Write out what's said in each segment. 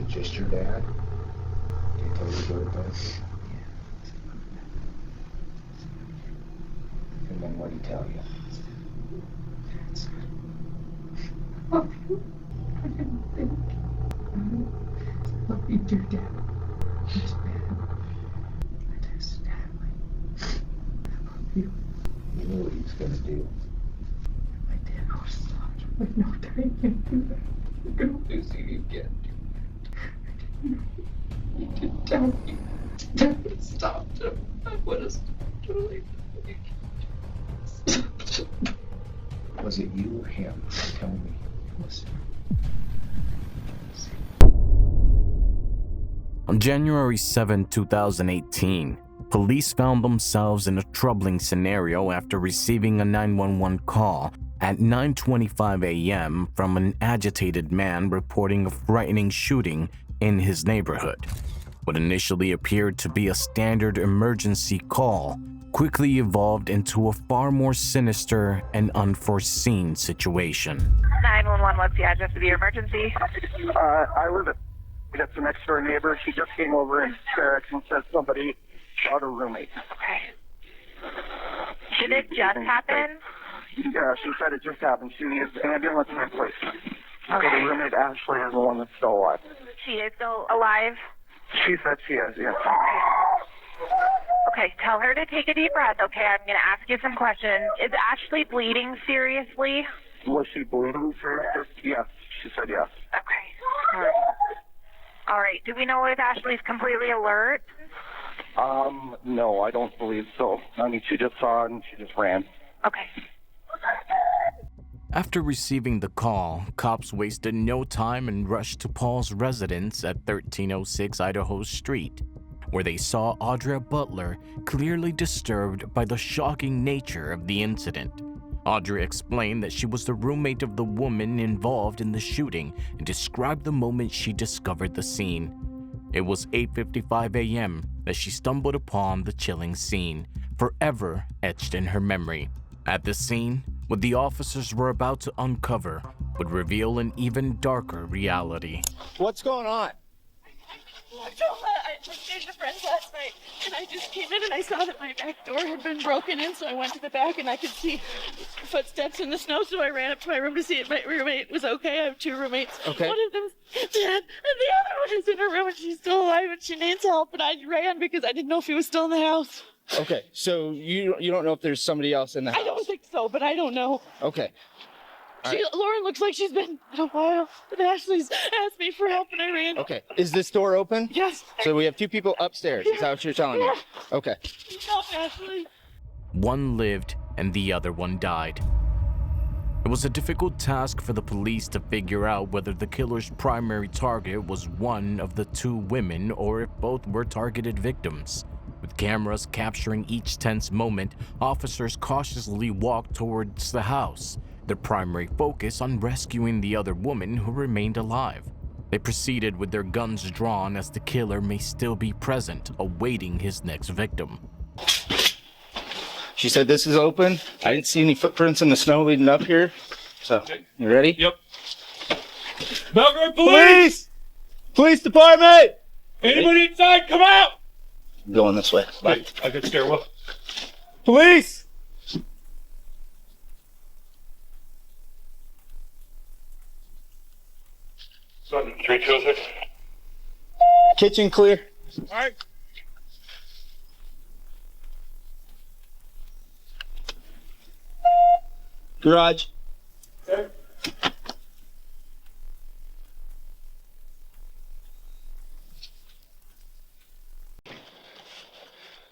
it just your dad? Did he tell you to go to bed? And then what did he tell you? I didn't think. I love you, dear Dad. It's bad. I just, Dad, I love you. You knew what he was gonna do. My dad was stopped. Like, no, Dad, I can't do that. I'm gonna lose you. You can't do that. I didn't know. You didn't tell me. Dad stopped him. I would have stopped him. You can't stop him. Was it you or him? Tell me. It was him. On January 7, 2018, police found themselves in a troubling scenario after receiving a 911 call at 9:25 a.m. from an agitated man reporting a frightening shooting in his neighborhood. What initially appeared to be a standard emergency call quickly evolved into a far more sinister and unforeseen situation. 911, what's the address of your emergency? I live at that's the next door neighbor. She just came over in barracks and said somebody shot her roommate. Okay. Did it just happen? Yeah, she said it just happened. She needs an ambulance in place. Okay. So the roommate Ashley is the one that's still alive. She is still alive? She said she is, yeah. Okay, tell her to take a deep breath, okay? I'm going to ask you some questions. Is Ashley bleeding seriously? Was she bleeding seriously? Yes, she said yes. Okay. All right. All right. Do we know if Ashley's completely alert? No, I don't believe so. I mean, she just saw it and she just ran. Okay. After receiving the call, cops wasted no time and rushed to Paul's residence at 1306 Idaho Street, where they saw Audra Butler clearly disturbed by the shocking nature of the incident. Audra explained that she was the roommate of the woman involved in the shooting and described the moment she discovered the scene. It was 8:55 a.m. that she stumbled upon the chilling scene, forever etched in her memory. At the scene, what the officers were about to uncover would reveal an even darker reality. What's going on? I stayed with friends last night, and I just came in and I saw that my back door had been broken in, so I went to the back and I could see footsteps in the snow, so I ran up to my room to see if my roommate was okay. I have two roommates. Okay. One of them's dead, and the other one is in her room, and she's still alive, and she needs help, and I ran because I didn't know if he was still in the house. Okay, so you don't know if there's somebody else in the house? I don't think so, but I don't know. Okay. Lauren looks like she's been in a while, and Ashley's asked me for help, and I ran. Okay. Is this door open? Yes. So we have two people upstairs. Is that what you're telling me? Okay. Help, Ashley. One lived and the other one died. It was a difficult task for the police to figure out whether the killer's primary target was one of the two women or if both were targeted victims. With cameras capturing each tense moment, officers cautiously walked towards the house, their primary focus on rescuing the other woman who remained alive. They proceeded with their guns drawn as the killer may still be present, awaiting his next victim. She said this is open. I didn't see any footprints in the snow leading up here. So, you ready? Yep. Belgrade Police! Police Department! Anybody inside, come out! I'm going this way. Wait, I got stairwell. Police! Son, 326. Kitchen clear. All right. Garage. Okay.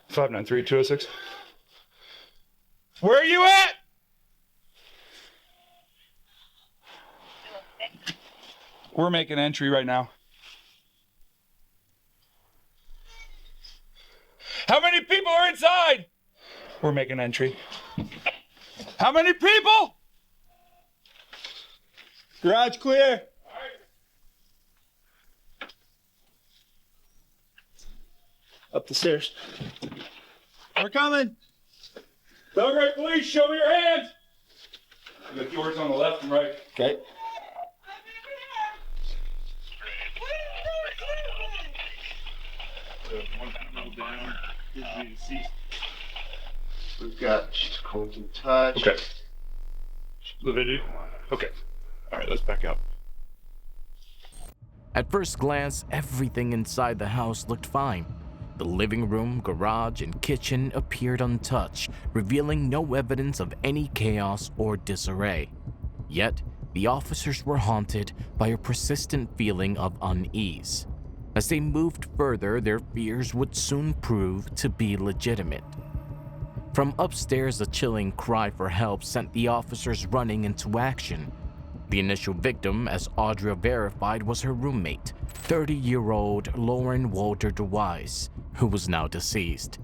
Five nine three 206. Where are you at? We're making entry right now. How many people are inside? We're making entry. How many people? Garage clear. Up the stairs. We're coming. Belgrade Police, show me your hands. You got yours on the left and right. Okay. One panel down is the deceased. We've got cold and touch. Okay. Lividity? Okay. All right, let's back up. At first glance, everything inside the house looked fine. The living room, garage, and kitchen appeared untouched, revealing no evidence of any chaos or disarray. Yet, the officers were haunted by a persistent feeling of unease. As they moved further, their fears would soon prove to be legitimate. From upstairs, a chilling cry for help sent the officers running into action. The initial victim, as Audra verified, was her roommate, 30-year-old Lauren DeWise, who was now deceased.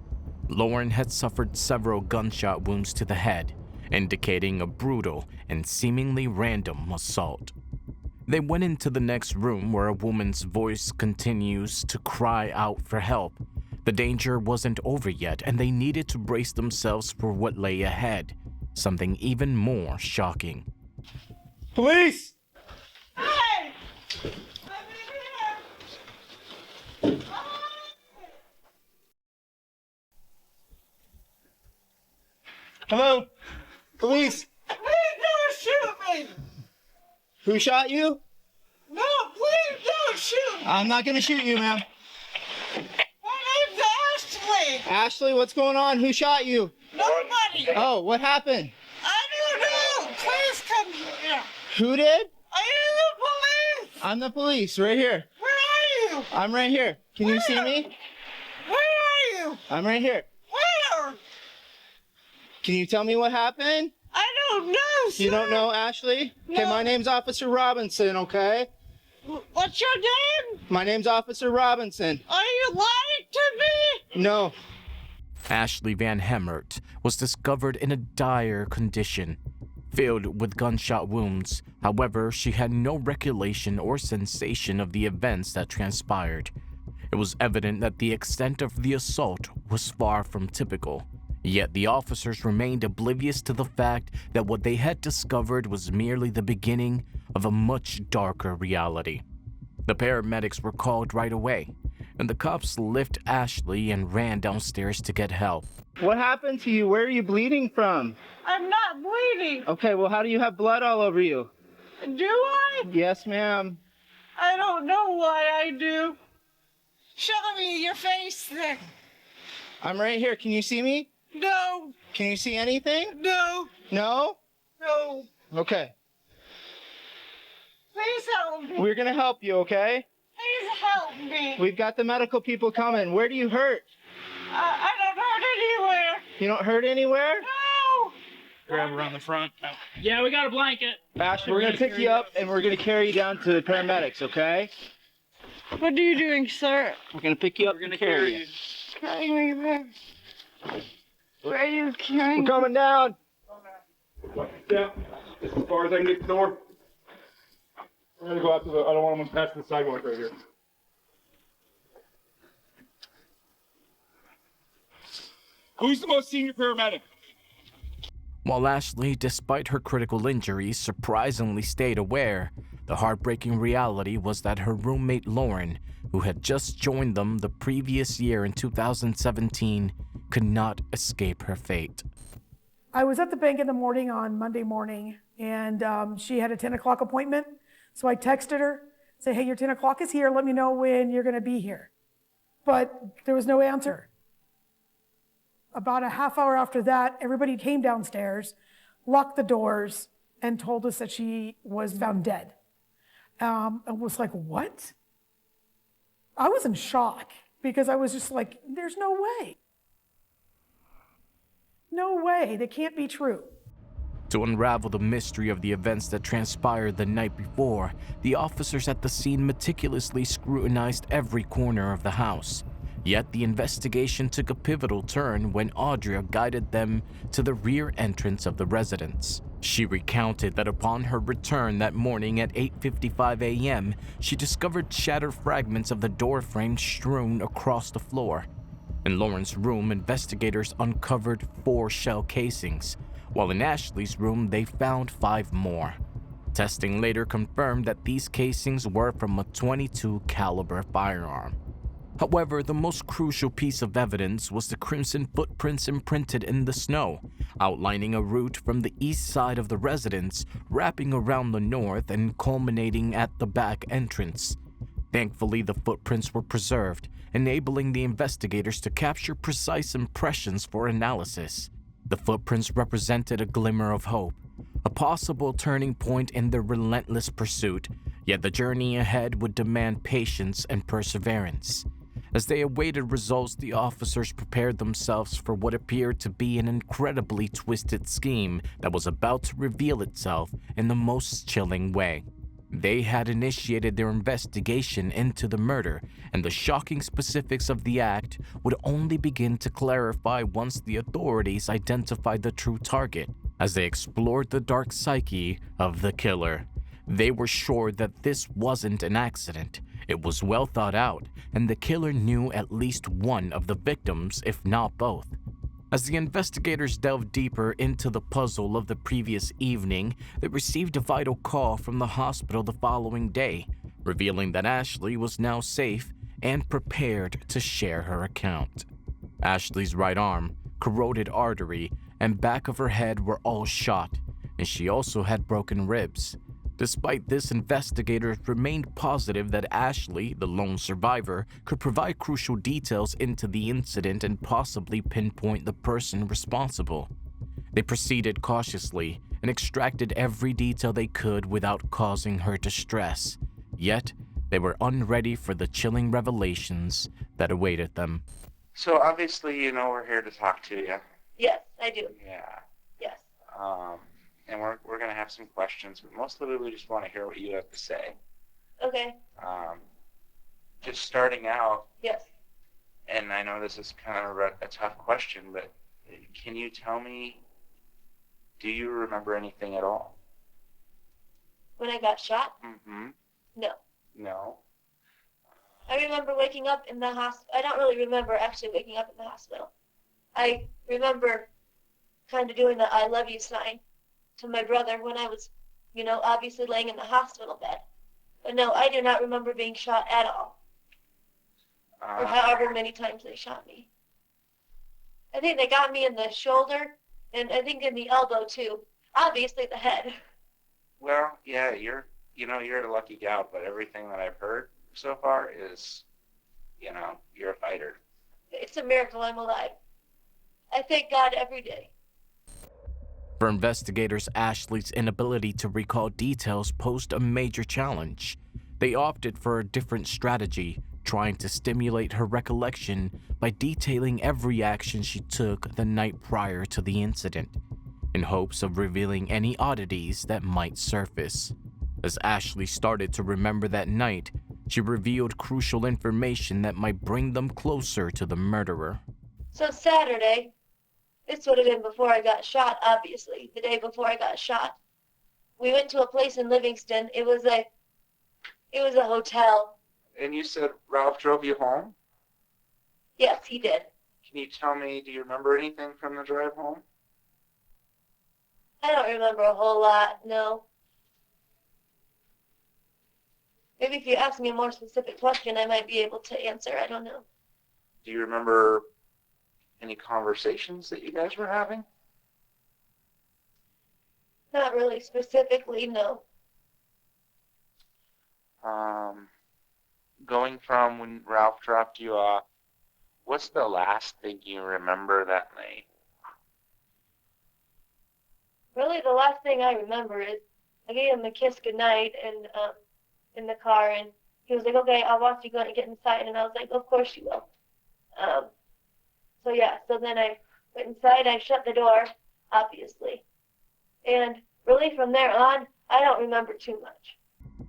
Lauren had suffered several gunshot wounds to the head, indicating a brutal and seemingly random assault. They went into the next room where a woman's voice continues to cry out for help. The danger wasn't over yet, and they needed to brace themselves for what lay ahead, something even more shocking. Police! Hey! Hello? Police? Please don't shoot me! Who shot you? No, please don't shoot me! I'm not gonna shoot you, ma'am. My name's Ashley! Ashley, what's going on? Who shot you? Nobody! Oh, what happened? I don't know! Please come here! Who did? Are you the police? I'm the police, right here. Where are you? I'm right here. Can you see me? Where are you? I'm right here. Where? Can you tell me what happened? I don't know, sir. You don't know, Ashley? Okay, No. my name's Officer Robinson, okay? What's your name? My name's Officer Robinson. Are you lying to me? No. Ashley Van Hemert was discovered in a dire condition, filled with gunshot wounds. However, she had no recollection or sensation of the events that transpired. It was evident that the extent of the assault was far from typical. Yet the officers remained oblivious to the fact that what they had discovered was merely the beginning of a much darker reality. The paramedics were called right away, and the cops lifted Ashley and ran downstairs to get help. What happened to you? Where are you bleeding from? I'm not bleeding. Okay, well, how do you have blood all over you? Do I? Yes, ma'am. I don't know why I do. Show me your face then. I'm right here. Can you see me? No, Can you see anything? no, No? no. Okay. Please help me. We're gonna help you, okay? Please help me. We've got the medical people coming. Where do you hurt? I don't hurt anywhere. You don't hurt anywhere? No. Grab around the front. Yeah, we got a blanket. Ashley, we're gonna pick you up and we're gonna carry you down to the paramedics, okay? What are you doing, sir? We're gonna pick you up and carry you. Carry me there. Where are you carrying We're coming down. Yeah, as far as I can get to the door. We're gonna go out to the, I don't want them to pass the sidewalk right here. Who's the most senior paramedic? While Ashley, despite her critical injuries, surprisingly stayed aware, the heartbreaking reality was that her roommate Lauren, who had just joined them the previous year in 2017, could not escape her fate. I was at the bank in the morning on Monday morning, and she had a 10 o'clock appointment. So I texted her, say, hey, your 10 o'clock is here. Let me know when you're going to be here. But there was no answer. About a half hour after that, everybody came downstairs, locked the doors, and told us that she was found dead. I was like, what? I was in shock because I was just like, there's no way. No way, that can't be true. To unravel the mystery of the events that transpired the night before, the officers at the scene meticulously scrutinized every corner of the house. Yet the investigation took a pivotal turn when Audra guided them to the rear entrance of the residence. She recounted that upon her return that morning at 8:55 a.m., she discovered shattered fragments of the door frame strewn across the floor. In Lauren's room, investigators uncovered 4 shell casings, while in Ashley's room they found 5 more. Testing later confirmed that these casings were from a .22 caliber firearm. However, the most crucial piece of evidence was the crimson footprints imprinted in the snow, outlining a route from the east side of the residence, wrapping around the north and culminating at the back entrance. Thankfully, the footprints were preserved, enabling the investigators to capture precise impressions for analysis. The footprints represented a glimmer of hope, a possible turning point in their relentless pursuit, yet the journey ahead would demand patience and perseverance. As they awaited results, the officers prepared themselves for what appeared to be an incredibly twisted scheme that was about to reveal itself in the most chilling way. They had initiated their investigation into the murder, and the shocking specifics of the act would only begin to clarify once the authorities identified the true target. As they explored the dark psyche of the killer, they were sure that this wasn't an accident. It was well thought out, and the killer knew at least one of the victims, if not both. As the investigators delved deeper into the puzzle of the previous evening, they received a vital call from the hospital the following day, revealing that Ashley was now safe and prepared to share her account. Ashley's right arm, corroded artery, and back of her head were all shot, and she also had broken ribs. Despite this, investigators remained positive that Ashley, the lone survivor, could provide crucial details into the incident and possibly pinpoint the person responsible. They proceeded cautiously and extracted every detail they could without causing her distress. Yet, they were unready for the chilling revelations that awaited them. So obviously, you know, we're here to talk to you. Yes, I do. Yeah. Yes. And we're gonna have some questions, but mostly we just want to hear what you have to say. Okay. Just starting out. Yes. And I know this is kind of a tough question, but can you tell me, do you remember anything at all? When I got shot? Mm-hmm. No. No. I remember waking up in the hospital. I don't really remember actually waking up in the hospital. I remember kind of doing the I love you sign to my brother when I was, you know, obviously laying in the hospital bed. But no, I do not remember being shot at all. Or however many times they shot me. I think they got me in the shoulder, and I think in the elbow too. Obviously the head. Well, yeah, you're a lucky gal, but everything that I've heard so far is, you're a fighter. It's a miracle I'm alive. I thank God every day. For investigators, Ashley's inability to recall details posed a major challenge. They opted for a different strategy, trying to stimulate her recollection by detailing every action she took the night prior to the incident, in hopes of revealing any oddities that might surface. As Ashley started to remember that night, she revealed crucial information that might bring them closer to the murderer. So Saturday, this would have been before I got shot, obviously, the day before I got shot. We went to a place in Livingston. It was a hotel. And you said Ralph drove you home? Yes, he did. Can you tell me, do you remember anything from the drive home? I don't remember a whole lot, no. Maybe if you ask me a more specific question, I might be able to answer. I don't know. Do you remember any conversations that you guys were having? Not really specifically, no. Going from when Ralph dropped you off, what's the last thing you remember that night? Really, the last thing I remember is I gave him a kiss goodnight and in the car, and he was like, okay, I'll watch you go and get inside, and I was like, of course you will. So then I went inside, I shut the door, obviously. And really from there on, I don't remember too much.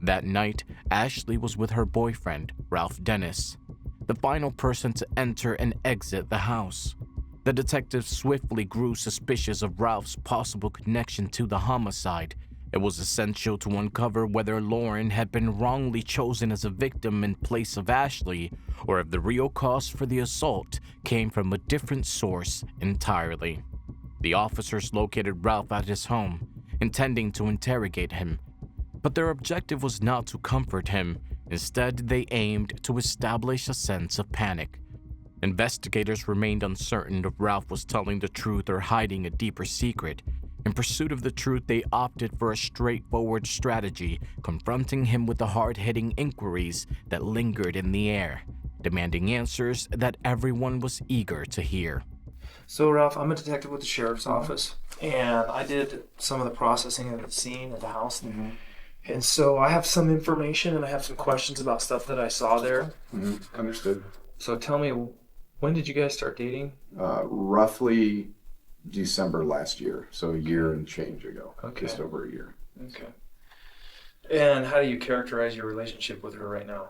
That night, Ashley was with her boyfriend, Ralph Dennis, the final person to enter and exit the house. The detectives swiftly grew suspicious of Ralph's possible connection to the homicide. It was essential to uncover whether Lauren had been wrongly chosen as a victim in place of Ashley, or if the real cause for the assault came from a different source entirely. The officers located Ralph at his home, intending to interrogate him. But their objective was not to comfort him. Instead, they aimed to establish a sense of panic. Investigators remained uncertain if Ralph was telling the truth or hiding a deeper secret. In pursuit of the truth, they opted for a straightforward strategy, confronting him with the hard-hitting inquiries that lingered in the air, demanding answers that everyone was eager to hear. So, Ralph, I'm a detective with the sheriff's office, and I did some of the processing of the scene at the house. And so I have some information and I have some questions about stuff that I saw there. Understood. So tell me, when did you guys start dating? Roughly December last year, so a year and change ago. Okay. Just over a year. Okay. And how do you characterize your relationship with her right now?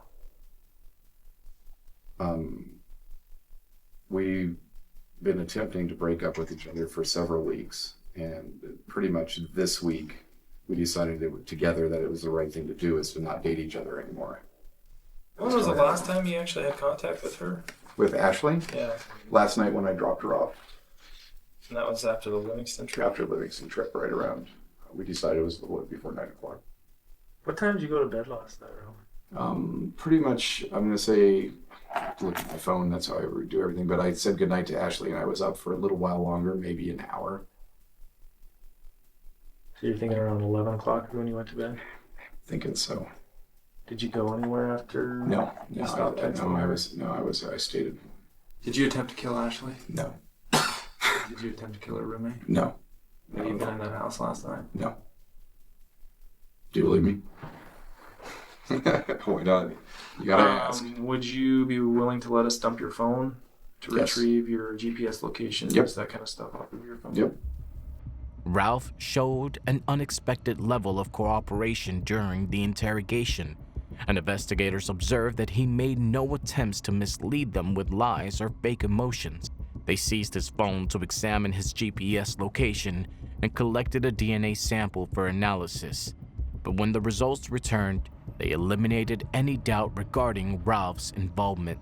We've been attempting to break up with each other for several weeks, and pretty much this week we decided together that it was the right thing to do, is to not date each other anymore. When was the last time you actually had contact with her? With Ashley? Yeah. Last night when I dropped her off. And that was after the Livingston trip? After the Livingston trip, right around. We decided it was a little bit before 9 o'clock. What time did you go to bed last night, Ralph? Pretty much, I'm going to say, look at my phone, that's how I do everything, but I said goodnight to Ashley and I was up for a little while longer, maybe an hour. So you're thinking around 11 o'clock when you went to bed? Thinking so. Did you go anywhere after? No, I stayed. Did you attempt to kill Ashley? No. Did you attempt to kill her roommate? No. Have you been in that house last night? No. Do you believe me? Why not? You gotta ask. Would you be willing to let us dump your phone to Yes. retrieve your GPS locations, Yep. that kind of stuff off of your phone? Yep. Ralph showed an unexpected level of cooperation during the interrogation, and investigators observed that he made no attempts to mislead them with lies or fake emotions. They seized his phone to examine his GPS location and collected a DNA sample for analysis. But when the results returned, they eliminated any doubt regarding Ralph's involvement.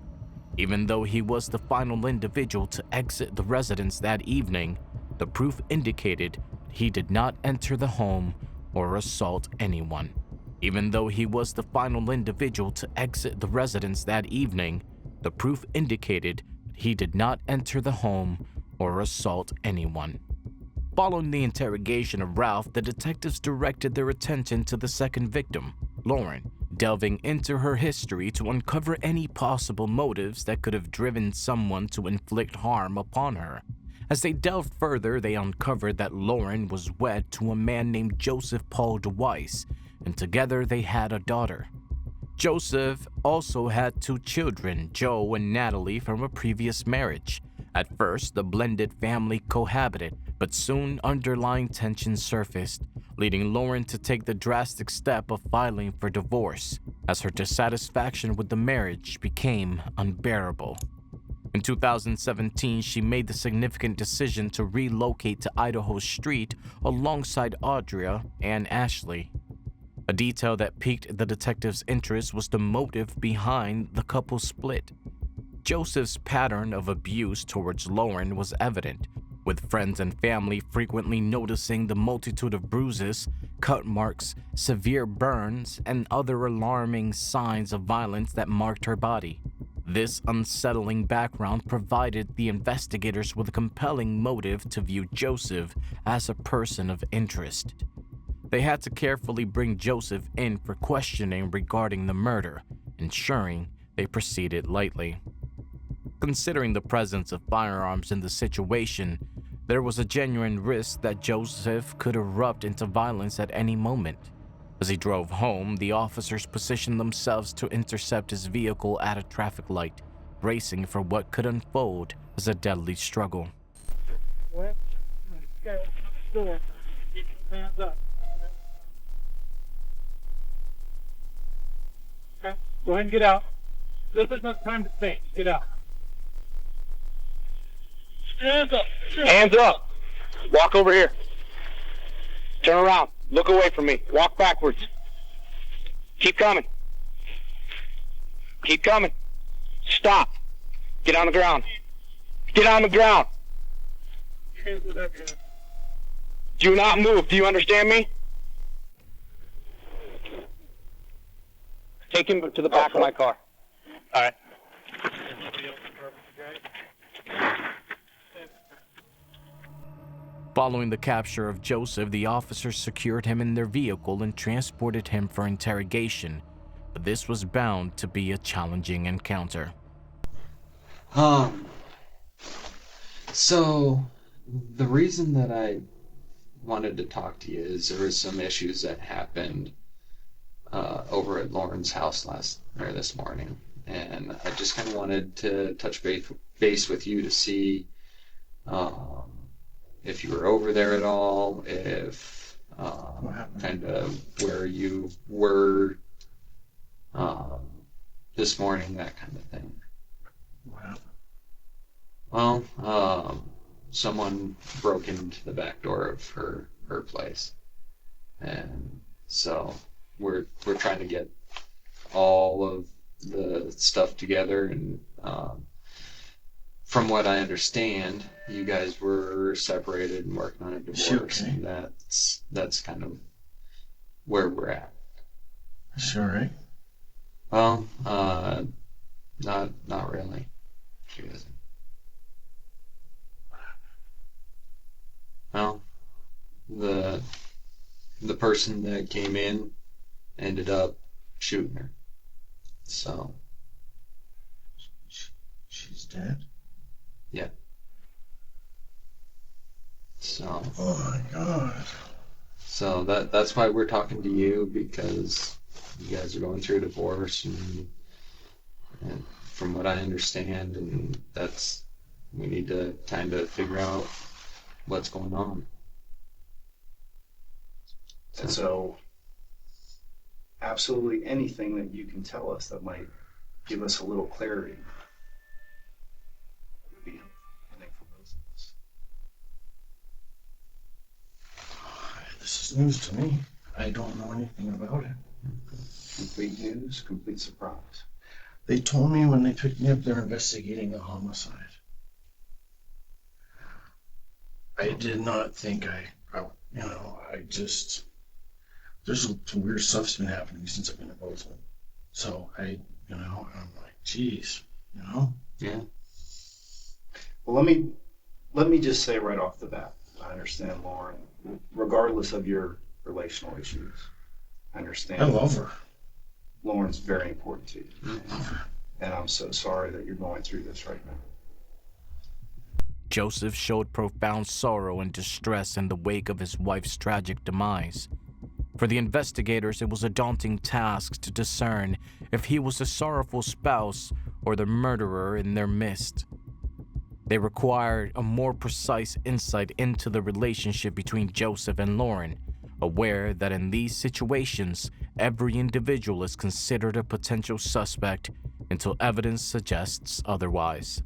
Even though he was the final individual to exit the residence that evening, the proof indicated he did not enter the home or assault anyone. Even though he was the final individual to exit the residence that evening, the proof indicated he did not enter the home or assault anyone. Following the interrogation of Ralph, the detectives directed their attention to the second victim, Lauren, delving into her history to uncover any possible motives that could have driven someone to inflict harm upon her. As they delved further, they uncovered that Lauren was wed to a man named Joseph Paul DeWise, and together they had a daughter. Joseph also had 2 children, Joe and Natalie, from a previous marriage. At first, the blended family cohabited, but soon underlying tensions surfaced, leading Lauren to take the drastic step of filing for divorce, as her dissatisfaction with the marriage became unbearable. In 2017, she made the significant decision to relocate to Idaho Street alongside Audria and Ashley. A detail that piqued the detective's interest was the motive behind the couple's split. Joseph's pattern of abuse towards Lauren was evident, with friends and family frequently noticing the multitude of bruises, cut marks, severe burns, and other alarming signs of violence that marked her body. This unsettling background provided the investigators with a compelling motive to view Joseph as a person of interest. They had to carefully bring Joseph in for questioning regarding the murder, ensuring they proceeded lightly. Considering the presence of firearms in the situation, there was a genuine risk that Joseph could erupt into violence at any moment. As he drove home, the officers positioned themselves to intercept his vehicle at a traffic light, bracing for what could unfold as a deadly struggle. What? Okay, open the door. Keep your hands up. Okay, go ahead and get out. This is not time to think. Get out. Hands up. Hands up. Walk over here. Turn around. Look away from me. Walk backwards. Keep coming. Keep coming. Stop. Get on the ground. Get on the ground. Do not move. Do you understand me? Take him to the back of my car. All right. Following the capture of Joseph, the officers secured him in their vehicle and transported him for interrogation. But this was bound to be a challenging encounter. So, the reason that I wanted to talk to you is there was some issues that happened over at Lauren's house this morning, and I just kind of wanted to touch base with you to see if you were over there at all, if kind of where you were this morning, that kind of thing. What happened? Well, someone broke into the back door of her place, and so we're trying to get all of the stuff together, and from what I understand, you guys were separated and working on a divorce, Okay. and that's kind of where we're at. Sure, right? Well, not really. She isn't. Well, the person that came in ended up shooting her. So. She's dead? Yeah. So. Oh my God. So that's why we're talking to you, because you guys are going through a divorce, and from what I understand, and we need to kind of figure out what's going on. And so, absolutely anything that you can tell us that might give us a little clarity would be helpful, I think, for both of us. This is news to me. I don't know anything about it. Complete news, complete surprise. They told me when they picked me up they're investigating a homicide. I did not think there's some weird stuff's been happening since I've been in Bozeman. So I'm like, geez, Yeah. Well, let me just say right off the bat, I understand Lauren, regardless of your relational issues. I understand. I love her. Lauren's very important to you. And I'm so sorry that you're going through this right now. Joseph showed profound sorrow and distress in the wake of his wife's tragic demise. For the investigators, it was a daunting task to discern if he was the sorrowful spouse or the murderer in their midst. They required a more precise insight into the relationship between Joseph and Lauren, aware that in these situations, every individual is considered a potential suspect until evidence suggests otherwise.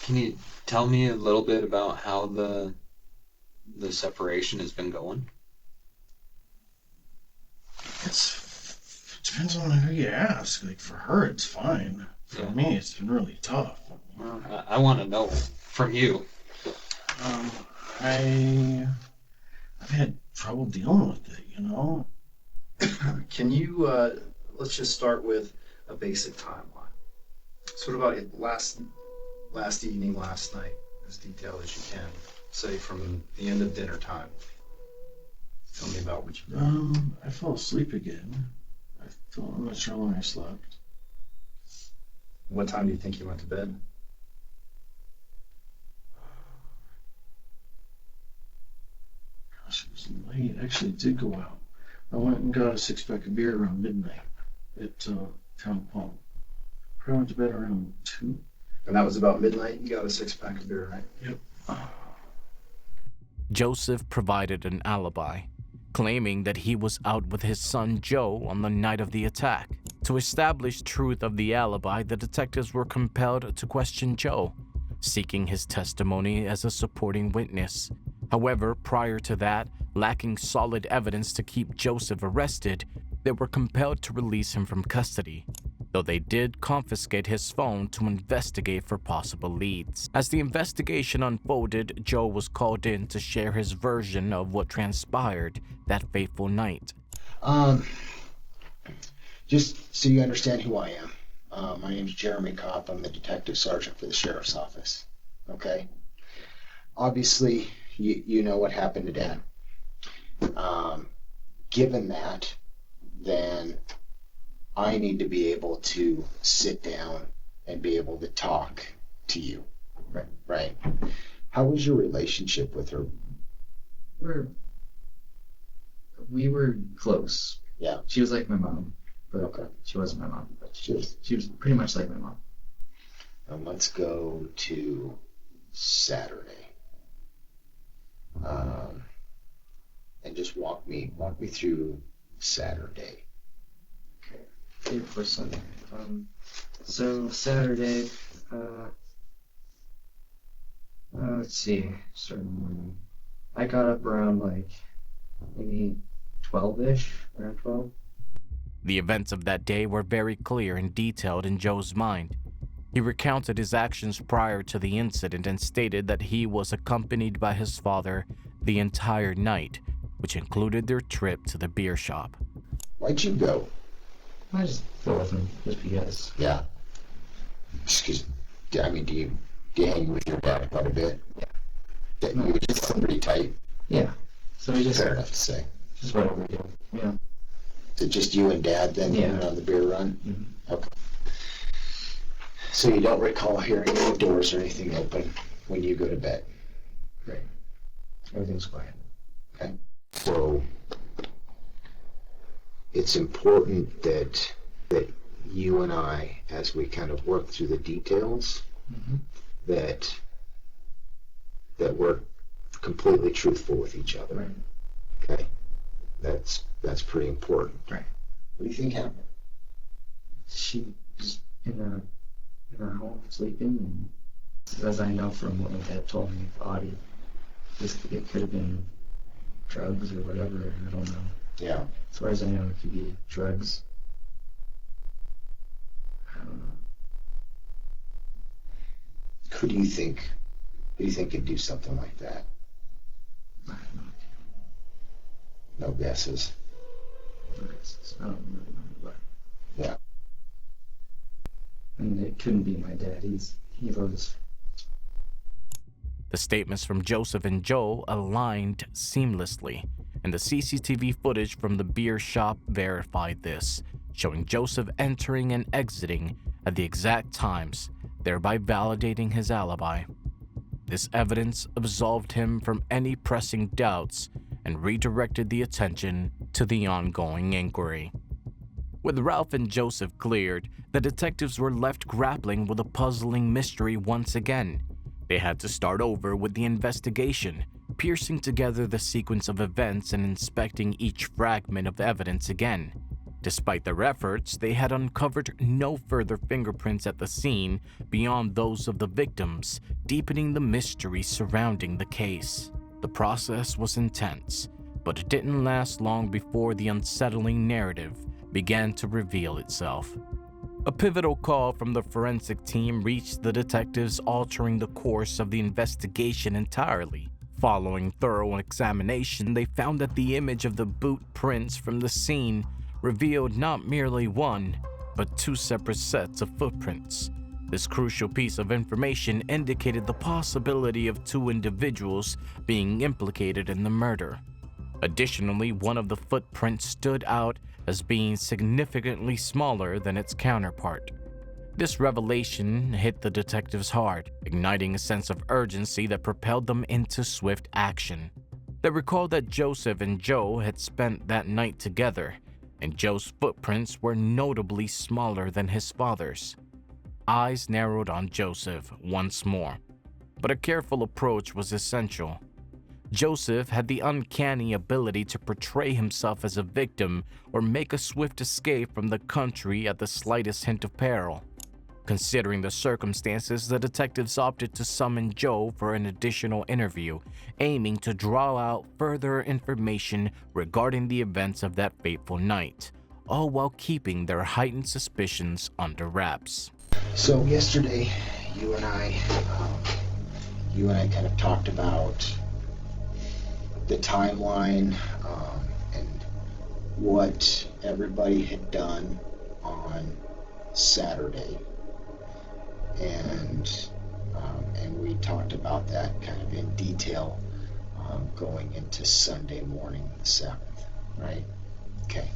Can you tell me a little bit about how the separation has been going? It depends on who you ask. Like, for her, it's fine. For me, it's been really tough. Well, I want to know from you. I've had trouble dealing with it, Can you, let's just start with a basic timeline. Sort of about last evening, last night, as detailed as you can. Say from the end of dinner time. Tell me about what you did. I fell asleep again. I'm not sure when I slept. What time do you think you went to bed? Gosh, it was late. Actually, it did go out. I went and got a 6-pack of beer around midnight at Town Hall. Probably went to bed around 2. And that was about midnight? You got a 6-pack of beer, right? Yep. Joseph provided an alibi, claiming that he was out with his son Joe on the night of the attack. To establish truth of the alibi, the detectives were compelled to question Joe, seeking his testimony as a supporting witness. However, prior to that, lacking solid evidence to keep Joseph arrested, they were compelled to release him from custody, though they did confiscate his phone to investigate for possible leads. As the investigation unfolded, Joe was called in to share his version of what transpired that fateful night. Just so you understand who I am. My name's Jeremy Kopp. I'm the detective sergeant for the sheriff's office. Okay? Obviously, you know what happened to Dad. Given that, then I need to be able to sit down and be able to talk to you. Right? How was your relationship with her? We were close. Yeah. She was like my mom, but okay. She wasn't my mom, but she was pretty much like my mom. And let's go to Saturday. And just walk me through Saturday. Okay. Day before Sunday. So Saturday, let's see, starting morning. I got up around like maybe 12-ish, around 12. The events of that day were very clear and detailed in Joe's mind. He recounted his actions prior to the incident and stated that he was accompanied by his father the entire night, which included their trip to the beer shop. Why'd you go? I just go with him, just because. Yeah. Excuse me. I mean, do you hang with your dad quite a bit? Yeah. That you just pretty tight? Yeah. So we just... Fair enough to say. Just whatever we do. Yeah. Is it just you and Dad then on the beer run? Mm-hmm. Okay. So you don't recall hearing any doors or anything open when you go to bed? Right. Everything's quiet. Okay. So it's important that you and I, as we kind of work through the details, that we're completely truthful with each other. Right. Okay. That's pretty important. Right. What do you think happened? She was in her home sleeping, and as I know from what my dad told me, it could have been drugs or whatever. I don't know. Yeah. As far as I know, it could be drugs. I don't know. Who do you think could do something like that? I have no idea. No guesses. No guesses. I don't really remember, but. Yeah. And it couldn't be my dad. He was. The statements from Joseph and Joe aligned seamlessly, and the CCTV footage from the beer shop verified this, showing Joseph entering and exiting at the exact times, thereby validating his alibi. This evidence absolved him from any pressing doubts and redirected the attention to the ongoing inquiry. With Ralph and Joseph cleared, the detectives were left grappling with a puzzling mystery once again. They had to start over with the investigation, piecing together the sequence of events and inspecting each fragment of evidence again. Despite their efforts, they had uncovered no further fingerprints at the scene beyond those of the victims, deepening the mystery surrounding the case. The process was intense, but it didn't last long before the unsettling narrative began to reveal itself. A pivotal call from the forensic team reached the detectives, altering the course of the investigation entirely. Following thorough examination, they found that the image of the boot prints from the scene revealed not merely one, but two separate sets of footprints. This crucial piece of information indicated the possibility of two individuals being implicated in the murder. Additionally, one of the footprints stood out as being significantly smaller than its counterpart. This revelation hit the detectives hard, igniting a sense of urgency that propelled them into swift action. They recalled that Joseph and Joe had spent that night together, and Joe's footprints were notably smaller than his father's. Eyes narrowed on Joseph once more, but a careful approach was essential. Joseph had the uncanny ability to portray himself as a victim or make a swift escape from the country at the slightest hint of peril. Considering the circumstances, the detectives opted to summon Joe for an additional interview, aiming to draw out further information regarding the events of that fateful night, all while keeping their heightened suspicions under wraps. So yesterday, you and I kind of talked about the timeline and what everybody had done on Saturday, and we talked about that kind of in detail going into Sunday morning, the 7th, right? Okay.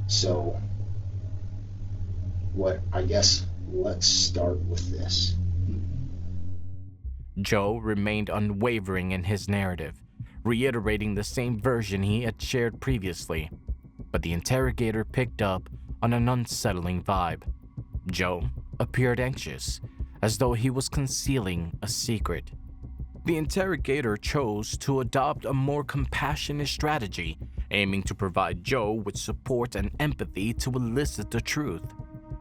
So, let's start with this. Joe remained unwavering in his narrative, reiterating the same version he had shared previously, but the interrogator picked up on an unsettling vibe. Joe appeared anxious, as though he was concealing a secret. The interrogator chose to adopt a more compassionate strategy, aiming to provide Joe with support and empathy to elicit the truth.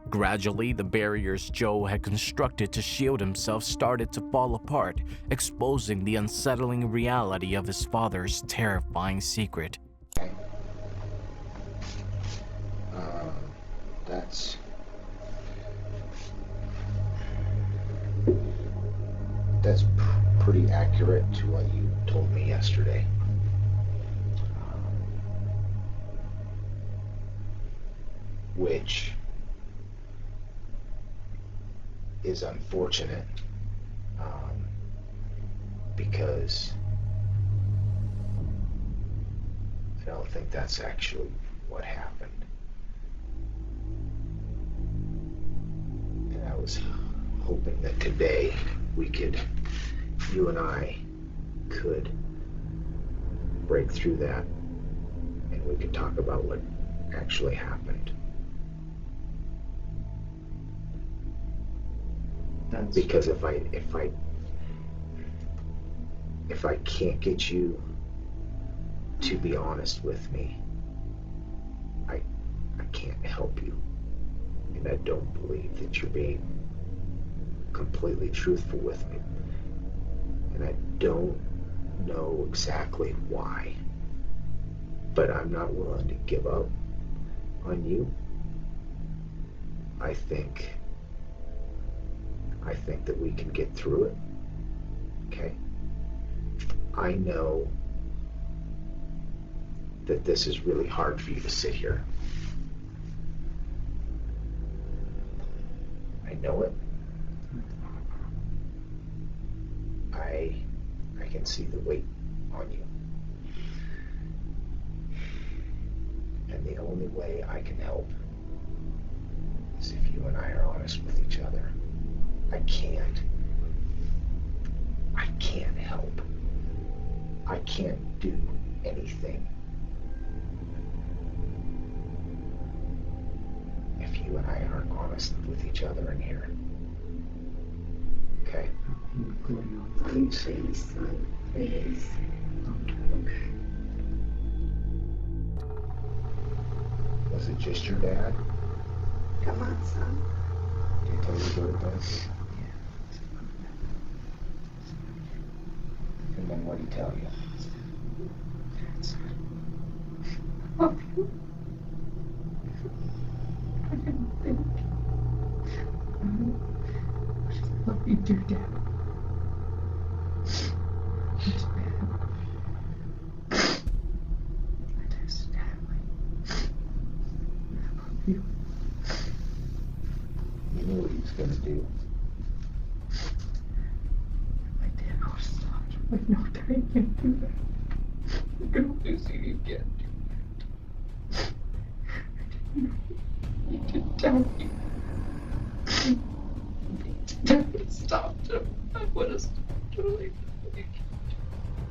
Gradually, the barriers Joe had constructed to shield himself started to fall apart, exposing the unsettling reality of his father's terrifying secret. That's pretty accurate to what you told me yesterday. Which is unfortunate, because I don't think that's actually what happened. And I was hoping that today you and I could break through that and we could talk about what actually happened. Because if I can't get you to be honest with me, I can't help you. And I don't believe that you're being completely truthful with me. And I don't know exactly why. But I'm not willing to give up on you. I think that we can get through it. Okay? I know that this is really hard for you to sit here. I know it. I can see the weight on you. And the only way I can help is if you and I are honest with each other. I can't help. I can't do anything if you and I aren't honest with each other in here. Okay? Please. Please, son. Please. Okay. Was it just your dad? Come on, son. Did he tell you to go to bed? And then what did he tell you? Love you. I didn't think. I just love you, dear Dad. It's bad. I just, I love you. You knew what he was going to do. My dad was stopped. Like, no, Dad, you can't do that. I can only see you can't do that. I didn't know. You didn't tell me. Dad had stopped him. I would have stopped him.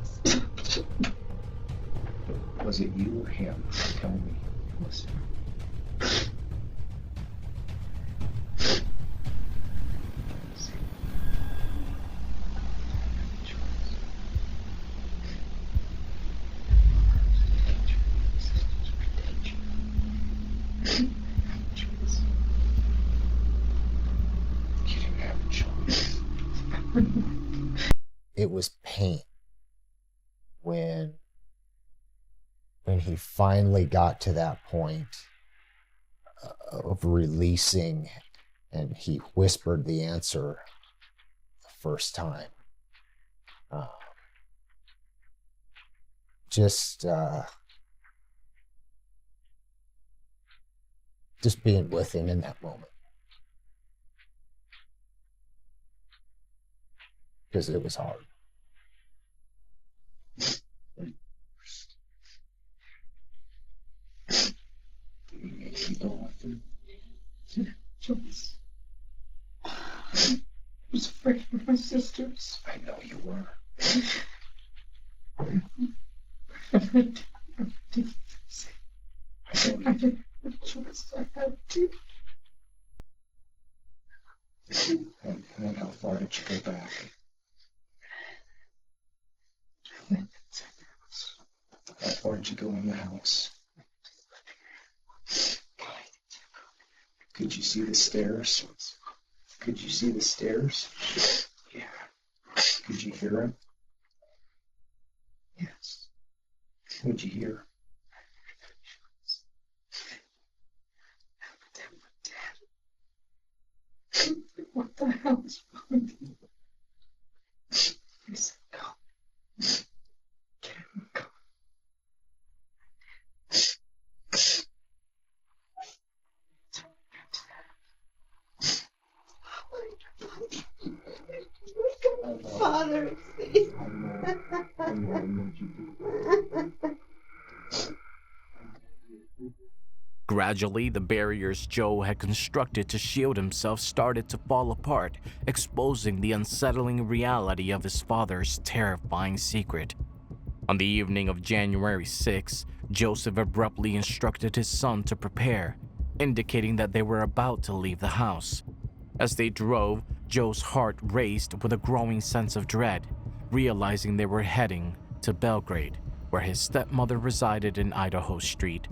Stopped him. Was it you or him? Tell me. It was him. It was pain when he finally got to that point of releasing and he whispered the answer the first time. just being with him in that moment. Because it was hard. Joyce. I was afraid for my sisters. I know you were. I didn't have a choice. I had to. And then how far did you go back? How far did you go in the house? Could you see the stairs? Could you see the stairs? Yeah. Could you hear him? Yes. What'd you hear? What the hell is wrong with you? He said, go. Get him, go. Father, Gradually, the barriers Joe had constructed to shield himself started to fall apart, exposing the unsettling reality of his father's terrifying secret. On the evening of January 6, Joseph abruptly instructed his son to prepare, indicating that they were about to leave the house. As they drove, Joe's heart raced with a growing sense of dread, realizing they were heading to Belgrade, where his stepmother resided in Idaho Street.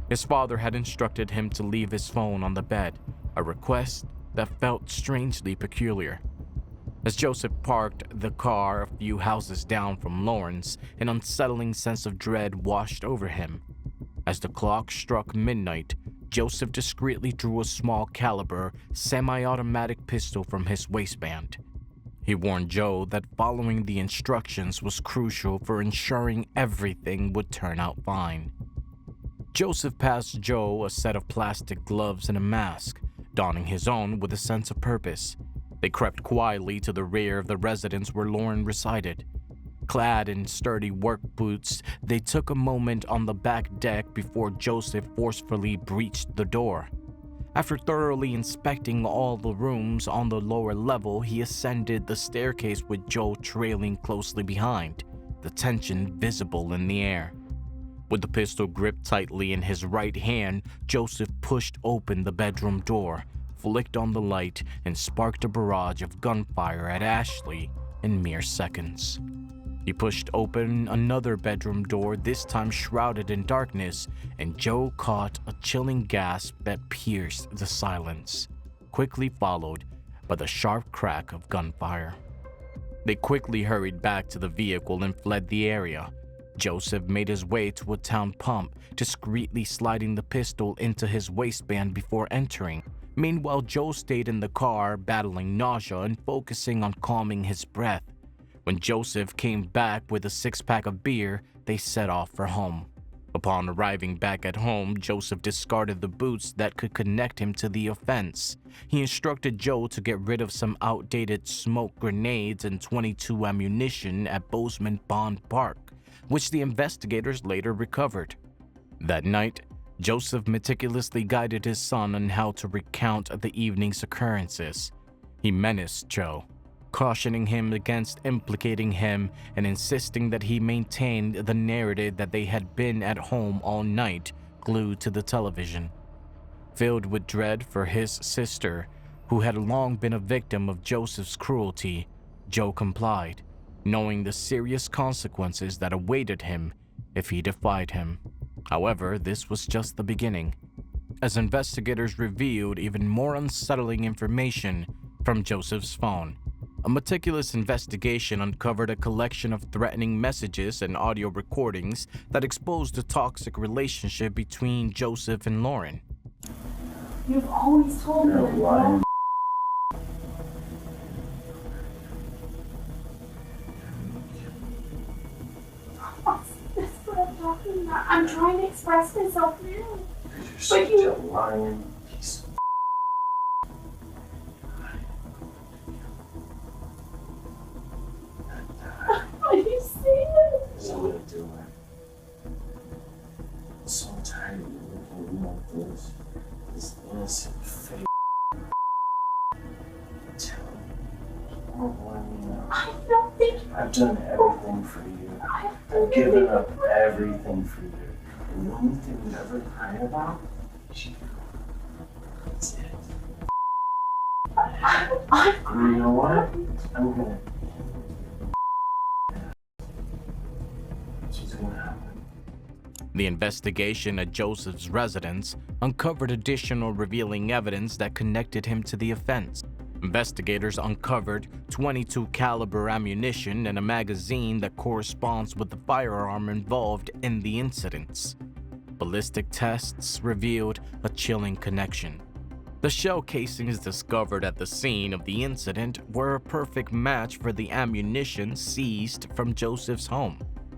His father had instructed him to leave his phone on the bed, a request that felt strangely peculiar. As Joseph parked the car a few houses down from Lauren's, an unsettling sense of dread washed over him. As the clock struck midnight, Joseph discreetly drew a small caliber, semi-automatic pistol from his waistband. He warned Joe that following the instructions was crucial for ensuring everything would turn out fine. Joseph passed Joe a set of plastic gloves and a mask, donning his own with a sense of purpose. They crept quietly to the rear of the residence where Lauren resided. Clad in sturdy work boots, they took a moment on the back deck before Joseph forcefully breached the door. After thoroughly inspecting all the rooms on the lower level, he ascended the staircase with Joe trailing closely behind, the tension visible in the air. With the pistol gripped tightly in his right hand, Joseph pushed open the bedroom door, flicked on the light, and sparked a barrage of gunfire at Ashley in mere seconds. He pushed open another bedroom door, this time shrouded in darkness, and Joe caught a chilling gasp that pierced the silence, quickly followed by the sharp crack of gunfire. They quickly hurried back to the vehicle and fled the area. Joseph made his way to a town pump, discreetly sliding the pistol into his waistband before entering. Meanwhile, Joe stayed in the car, battling nausea and focusing on calming his breath. When Joseph came back with a six-pack of beer, they set off for home. Upon arriving back at home, Joseph discarded the boots that could connect him to the offense. He instructed Joe to get rid of some outdated smoke grenades and .22 ammunition at Bozeman Bond Park, which the investigators later recovered. That night, Joseph meticulously guided his son on how to recount the evening's occurrences. He menaced Joe, cautioning him against implicating him and insisting that he maintained the narrative that they had been at home all night, glued to the television. Filled with dread for his sister, who had long been a victim of Joseph's cruelty, Joe complied, knowing the serious consequences that awaited him if he defied him. However, this was just the beginning, as investigators revealed even more unsettling information from Joseph's phone. A meticulous investigation uncovered a collection of threatening messages and audio recordings that exposed a toxic relationship between Joseph and Lauren. You've always told me that. That's what I'm talking about. I'm trying to express myself now. such a lying piece of Are you serious? That's what I'm doing. I'm so tired of you looking at me like this innocent fake. Tell me, you won't let me know. I've done everything for you. I've given up everything for you. And the only thing you ever cried about is you. That's it. And you know what? I'm gonna. She's gonna happen. The investigation at Joseph's residence uncovered additional revealing evidence that connected him to the offense. Investigators uncovered .22 caliber ammunition and a magazine that corresponds with the firearm involved in the incidents. Ballistic tests revealed a chilling connection. The shell casings discovered at the scene of the incident were a perfect match for the ammunition seized from Joseph's home.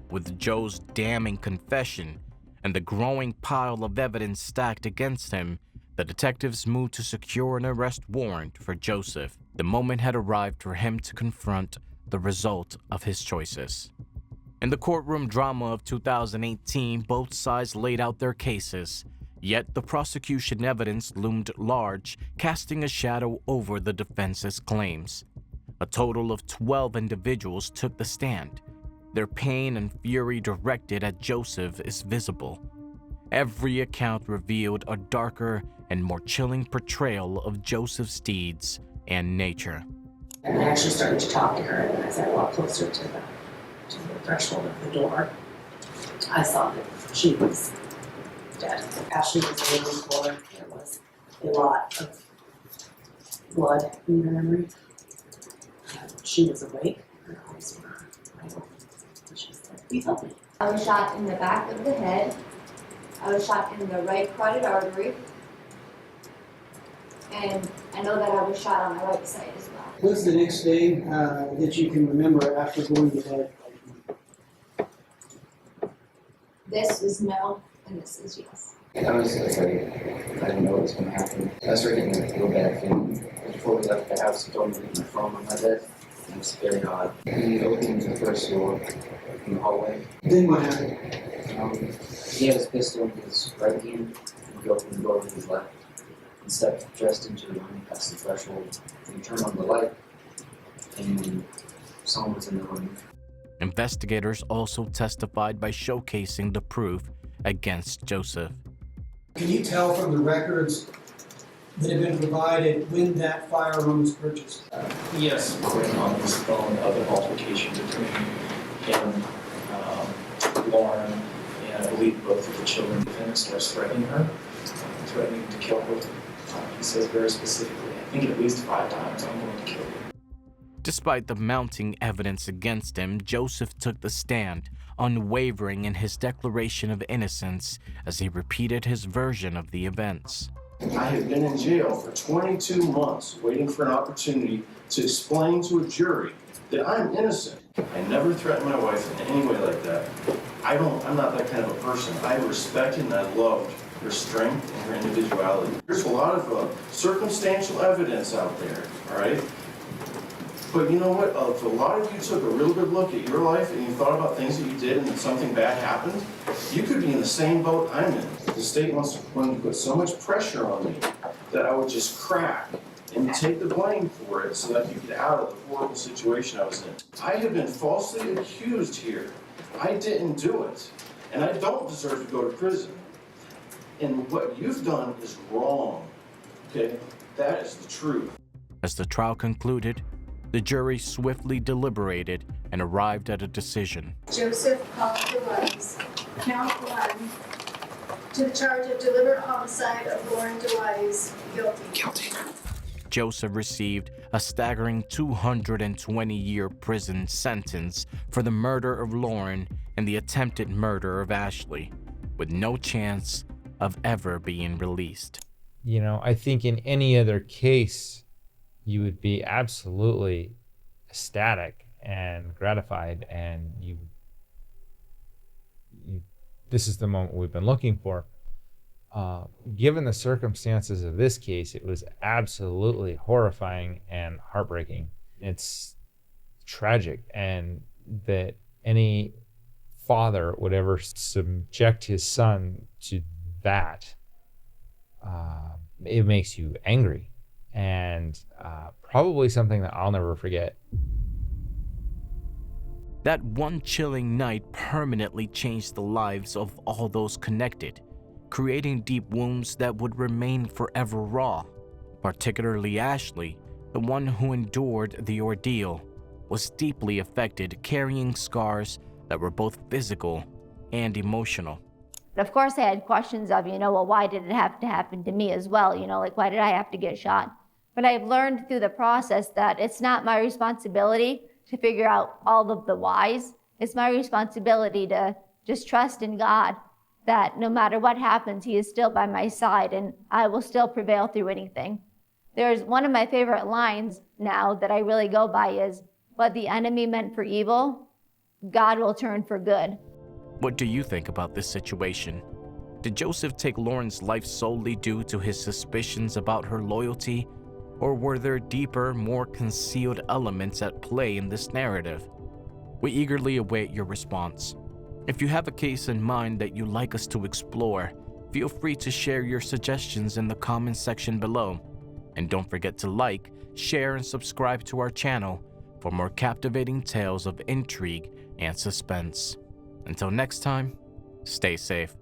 With Joe's damning confession and the growing pile of evidence stacked against him, the detectives moved to secure an arrest warrant for Joseph. The moment had arrived for him to confront the result of his choices. In the courtroom drama of 2018, both sides laid out their cases, yet the prosecution evidence loomed large, casting a shadow over the defense's claims. A total of 12 individuals took the stand. Their pain and fury directed at Joseph is visible. Every account revealed a darker and more chilling portrayal of Joseph's deeds and nature. And I actually started to talk to her, and as I walked closer to the threshold of the door, I saw that she was dead. Ashley was waiting for her. There was a lot of blood in her memory. She was awake. Her eyes were wide open. She said, "Please help me." I was shot in the back of the head. I was shot in the right carotid artery. And I know that I was shot on my right side as well. What's the next day that you can remember after going to bed? This is no, and this is yes. Honestly, it's like, I didn't know what was going to happen. I started getting a real bad feeling. Before we left the house, he told me to leave my phone on my bed. It was very odd. He opened the first door in the hallway. Then what happened? He had his pistol in his right hand, and he opened the door with his left. He stepped dressed into the room, past the threshold, and he turned on the light, and someone was in the room. Investigators also testified by showcasing the proof against Joseph. Can you tell from the records that have been provided when that firearm was purchased? Yes, according on his phone of an altercation between him, Lauren, and I believe both of the children. The defendant starts threatening her, threatening to kill her. He says very specifically, I think at least 5 times, I'm going to kill you. Despite the mounting evidence against him, Joseph took the stand, unwavering in his declaration of innocence as he repeated his version of the events. I have been in jail for 22 months waiting for an opportunity to explain to a jury that I'm innocent. I never threatened my wife in any way like that. I'm not that kind of a person. I respected and I loved her strength and her individuality. There's a lot of circumstantial evidence out there, all right? But you know what? If a lot of you took a real good look at your life and you thought about things that you did and something bad happened, you could be in the same boat I'm in. The state wants to put so much pressure on me that I would just crack and take the blame for it so that I could get out of the horrible situation I was in. I have been falsely accused here. I didn't do it, and I don't deserve to go to prison. And what you've done is wrong, okay? That is the truth. As the trial concluded, the jury swiftly deliberated and arrived at a decision. Joseph DeWise, count 1, to the charge of deliberate homicide of Lauren DeWise, guilty. Joseph received a staggering 220-year prison sentence for the murder of Lauren and the attempted murder of Ashley, with no chance of ever being released. You know, I think in any other case, you would be absolutely ecstatic and gratified, and you this is the moment we've been looking for. Given the circumstances of this case, it was absolutely horrifying and heartbreaking. It's tragic, and that any father would ever subject his son to that, it makes you angry, and probably something that I'll never forget. That one chilling night permanently changed the lives of all those connected, creating deep wounds that would remain forever raw. Particularly Ashley, the one who endured the ordeal, was deeply affected, carrying scars that were both physical and emotional. Of course, I had questions of, well, why did it have to happen to me as well? Like, why did I have to get shot? But I've learned through the process that it's not my responsibility to figure out all of the whys. It's my responsibility to just trust in God, that no matter what happens, He is still by my side and I will still prevail through anything. There's one of my favorite lines now that I really go by is, what the enemy meant for evil, God will turn for good. What do you think about this situation? Did Joseph take Lauren's life solely due to his suspicions about her loyalty? Or were there deeper, more concealed elements at play in this narrative? We eagerly await your response. If you have a case in mind that you'd like us to explore, feel free to share your suggestions in the comments section below. And don't forget to like, share, and subscribe to our channel for more captivating tales of intrigue and suspense. Until next time, stay safe.